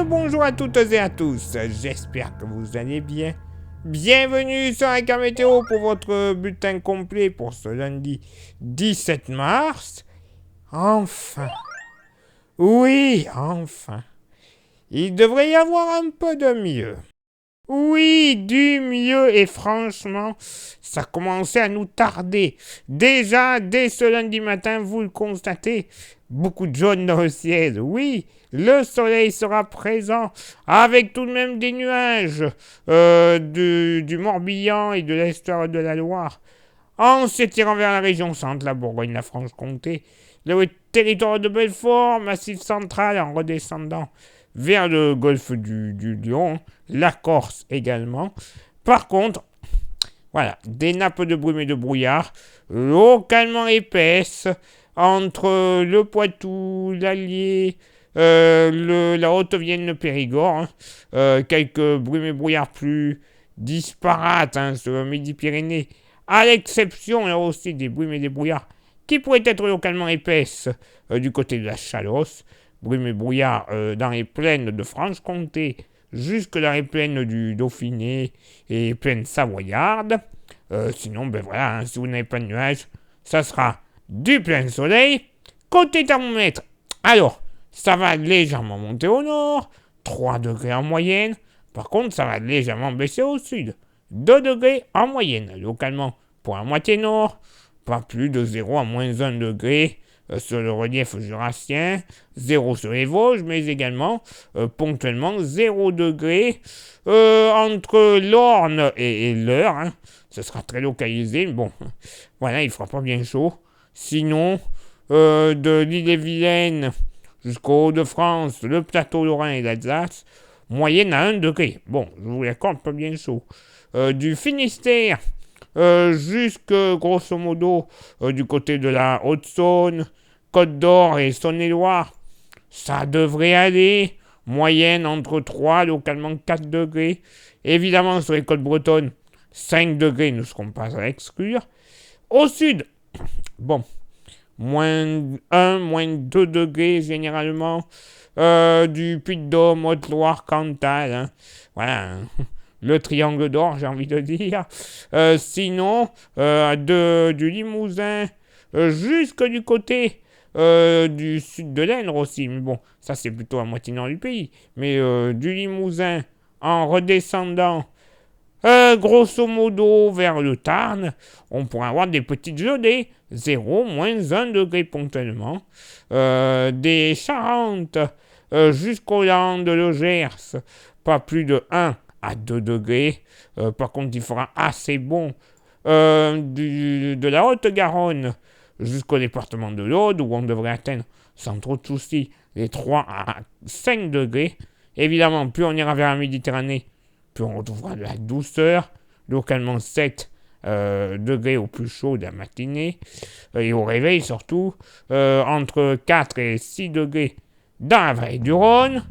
bonjour à toutes et à tous, j'espère que vous allez bien. Bienvenue sur Aka Météo pour votre bulletin complet pour ce lundi 17 mars. Enfin, oui, enfin, il devrait y avoir un peu de mieux. Oui, du mieux et franchement, ça commençait à nous tarder. Déjà, dès ce lundi matin, vous le constatez, beaucoup de jaune dans le ciel. Oui, le soleil sera présent avec tout de même des nuages du Morbihan et de l'estuaire de la Loire. En s'étirant vers la région centre, la Bourgogne, la Franche-Comté, le territoire de Belfort, massif central en redescendant vers le golfe du Lion, la Corse également. Par contre, voilà, des nappes de brume et de brouillard localement épaisses entre le Poitou, l'Allier, la Haute-Vienne, le Périgord. Quelques brumes et brouillards plus disparates sur le Midi-Pyrénées, à l'exception là aussi des brumes et des brouillards qui pourraient être localement épaisses du côté de la Chalosse. Brume et brouillard dans les plaines de Franche-Comté jusque dans les plaines du Dauphiné et plaines savoyardes. Sinon, ben voilà, si vous n'avez pas de nuages, ça sera du plein soleil. Côté thermomètre, alors, ça va légèrement monter au nord, 3 degrés en moyenne. Par contre, ça va légèrement baisser au sud, 2 degrés en moyenne. Localement, pour la moitié nord, pas plus de 0 à moins 1 degré. Sur le relief jurassien, 0 sur les Vosges, mais également ponctuellement 0 degré entre l'Orne et l'Eure. Ce sera très localisé. Bon, voilà, il fera pas bien chaud. Sinon, de l'Ille-et-Vilaine jusqu'au Hauts-de-France, le plateau lorrain et l'Alsace, moyenne à 1 degré. Bon, je vous l'accorde, pas bien chaud. Du Finistère jusque, grosso modo, du côté de la Haute-Saône, Côte d'Or et Saône-et-Loire, ça devrait aller. Moyenne entre 3, localement 4 degrés. Évidemment, sur les côtes bretonnes, 5 degrés ne seront pas à exclure. Au sud, bon, moins 1, moins 2 degrés généralement. Du Puy-de-Dôme, Haute-Loire, Cantal. Voilà. Le triangle d'or, j'ai envie de dire. Sinon, du Limousin jusque du côté du sud de l'Indre aussi. Mais bon, ça c'est plutôt à moitié nord du pays. Mais du Limousin en redescendant, grosso modo, vers le Tarn, on pourra avoir des petites gelées. 0, moins 1 degré ponctuellement. Des Charentes jusqu'au Landes, le Gers, pas plus de 1 à 2 degrés. Par contre, il fera assez bon de la Haute-Garonne jusqu'au département de l'Aude, où on devrait atteindre sans trop de soucis les 3 à 5 degrés. Évidemment, plus on ira vers la Méditerranée, plus on retrouvera de la douceur. Localement 7 degrés au plus chaud de la matinée. Et au réveil, surtout, entre 4 et 6 degrés dans la vallée du Rhône.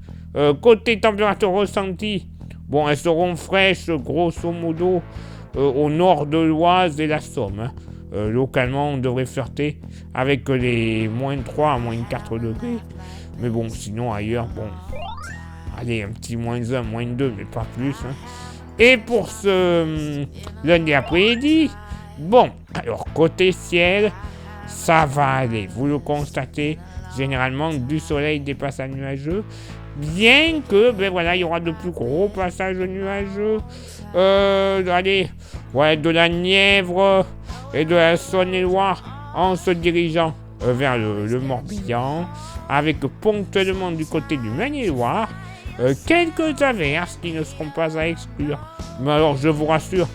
Côté température ressentie, bon, elles seront fraîches, grosso modo, au nord de l'Oise et la Somme. Localement, on devrait flirter avec les moins 3 à moins 4 degrés. Mais bon, sinon, ailleurs, bon, allez, un petit moins 1, moins 2, mais pas plus. Et pour ce lundi après-midi, bon, alors, côté ciel, ça va aller. Vous le constatez, généralement, du soleil, des passages nuageux. Bien que, ben voilà, il y aura de plus gros passages nuageux. Allez, ouais, de la Nièvre et de la Saône-et-Loire en se dirigeant vers le Morbihan, avec ponctuellement du côté du Maine-et-Loire quelques averses qui ne seront pas à exclure. Mais alors, je vous rassure,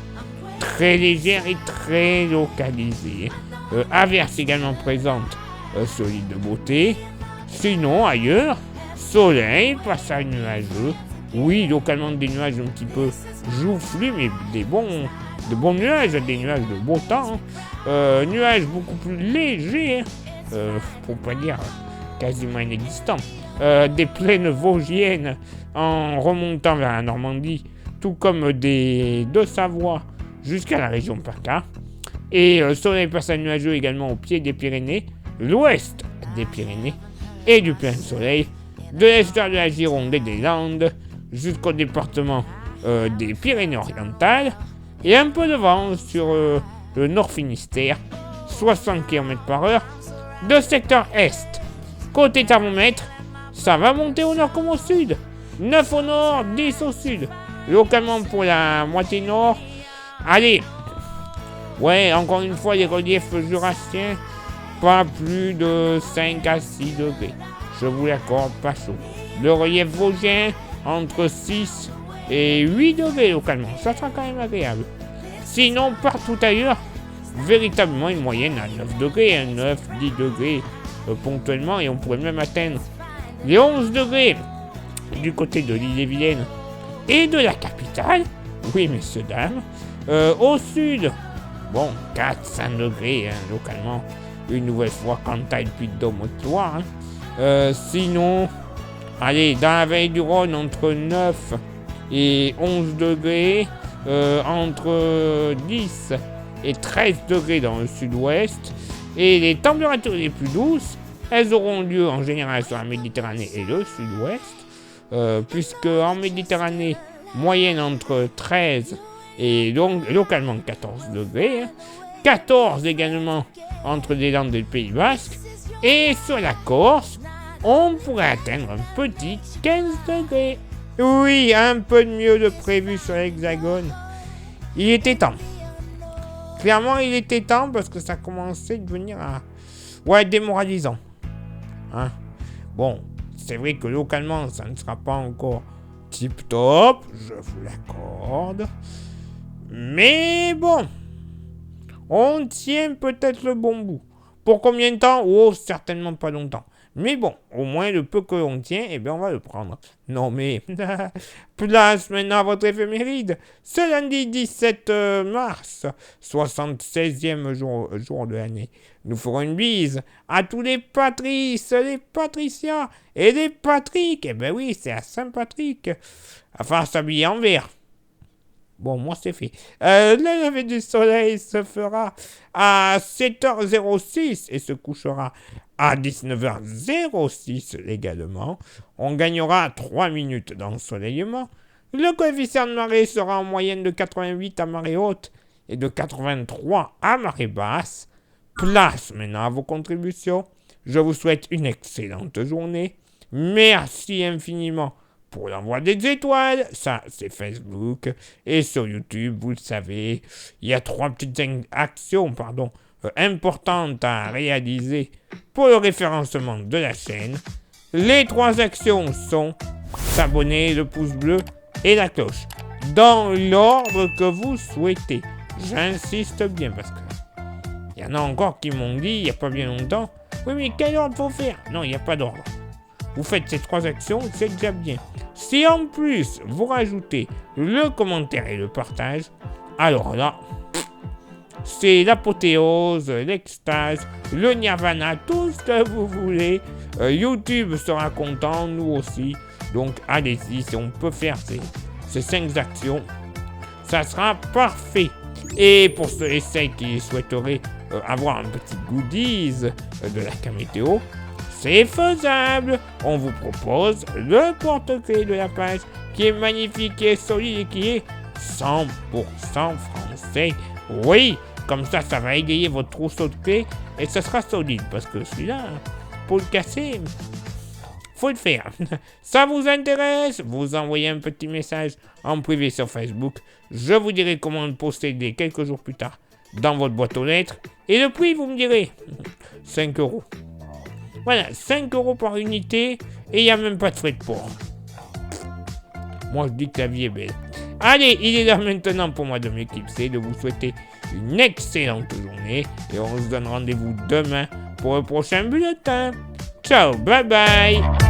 très légères et très localisées. Averses également présentes sur l'île de Beauté. Sinon, ailleurs, soleil, passage nuageux. Oui, localement des nuages un petit peu joufflus, mais de bons nuages, des nuages de beau temps. Nuages beaucoup plus légers, pour pas dire quasiment inexistants. Des plaines vosgiennes en remontant vers la Normandie, tout comme des Deux-Savoie jusqu'à la région PACA. Et soleil, passage nuageux également au pied des Pyrénées, l'ouest des Pyrénées, et du plein soleil de l'estuaire de la Gironde et des Landes jusqu'au département des Pyrénées-Orientales et un peu de vent sur le Nord Finistère, 60 km/h, de secteur Est. Côté thermomètre, ça va monter au nord comme au sud. 9 au nord, 10 au sud. Localement pour la moitié nord. Allez, ouais, encore une fois, les reliefs jurassiens, pas plus de 5 à 6 degrés. Je vous l'accorde, pas chaud. Le relief vosgien, entre 6 et 8 degrés localement. Ça sera quand même agréable. Sinon, partout ailleurs, véritablement une moyenne à 9 degrés, 9, 10 degrés ponctuellement, et on pourrait même atteindre les 11 degrés du côté de l'Ille-et-Vilaine et de la capitale. Oui, messieurs, dames. Au sud, bon, 4-5 degrés localement, une nouvelle fois, Cantal, Puy-de-Dôme, Haute-Loire. Sinon, allez, dans la vallée du Rhône, entre 9 et 11 degrés, entre 10 et 13 degrés dans le sud-ouest, et les températures les plus douces, elles auront lieu en général sur la Méditerranée et le sud-ouest, puisque en Méditerranée, moyenne entre 13 et donc localement 14 degrés, 14 également entre les Landes et le Pays Basque, et sur la Corse, on pourrait atteindre un petit 15 degrés. Oui, un peu de mieux de prévu sur l'Hexagone. Il était temps. Clairement, il était temps parce que ça commençait à devenir démoralisant. Hein? Bon, c'est vrai que localement, ça ne sera pas encore tip-top, je vous l'accorde. Mais bon, on tient peut-être le bon bout. Pour combien de temps? Oh, certainement pas longtemps. Mais bon, au moins le peu que l'on tient, eh bien on va le prendre. Non mais, place maintenant à votre éphéméride. Ce lundi 17 mars, 76e jour de l'année. Nous ferons une bise à tous les Patrices, les Patricia et les Patrick. Eh ben oui, c'est à Saint-Patrick. Enfin, s'habiller en vert. Bon, moi, c'est fait. Le lever du soleil se fera à 7h06 et se couchera à 19h06 également. On gagnera 3 minutes d'ensoleillement. Le coefficient de marée sera en moyenne de 88 à marée haute et de 83 à marée basse. Place maintenant à vos contributions. Je vous souhaite une excellente journée. Merci infiniment pour l'envoi des étoiles. Ça, c'est Facebook. Et sur YouTube, vous le savez, il y a 3 petites actions, importantes à réaliser pour le référencement de la chaîne. Les 3 actions sont s'abonner, le pouce bleu et la cloche, dans l'ordre que vous souhaitez. J'insiste bien parce que il y en a encore qui m'ont dit il n'y a pas bien longtemps, oui mais quel ordre faut faire? Non, il n'y a pas d'ordre. Vous faites ces 3 actions, c'est déjà bien. Si en plus vous rajoutez le commentaire et le partage, alors là, c'est l'apothéose, l'extase, le nirvana, tout ce que vous voulez. YouTube sera content, nous aussi. Donc allez-y, si on peut faire ces 5 actions, ça sera parfait. Et pour ceux et celles qui souhaiteraient avoir un petit goodies de la Camétéo, c'est faisable. On vous propose le porte-clés de la page qui est magnifique, qui est solide et qui est 100% français. Oui, comme ça va égayer votre trousseau de clés et ça sera solide parce que celui-là, pour le casser, faut le faire. Ça vous intéresse? Vous envoyez un petit message en privé sur Facebook. Je vous dirai comment le posséder quelques jours plus tard dans votre boîte aux lettres. Et le prix, vous me direz 5 €. Voilà, 5 € par unité et il n'y a même pas de frais de port. Moi, je dis que la vie est belle. Allez, il est là maintenant pour moi de m'éclipser, de vous souhaiter une excellente journée et on se donne rendez-vous demain pour le prochain bulletin. Ciao, bye bye.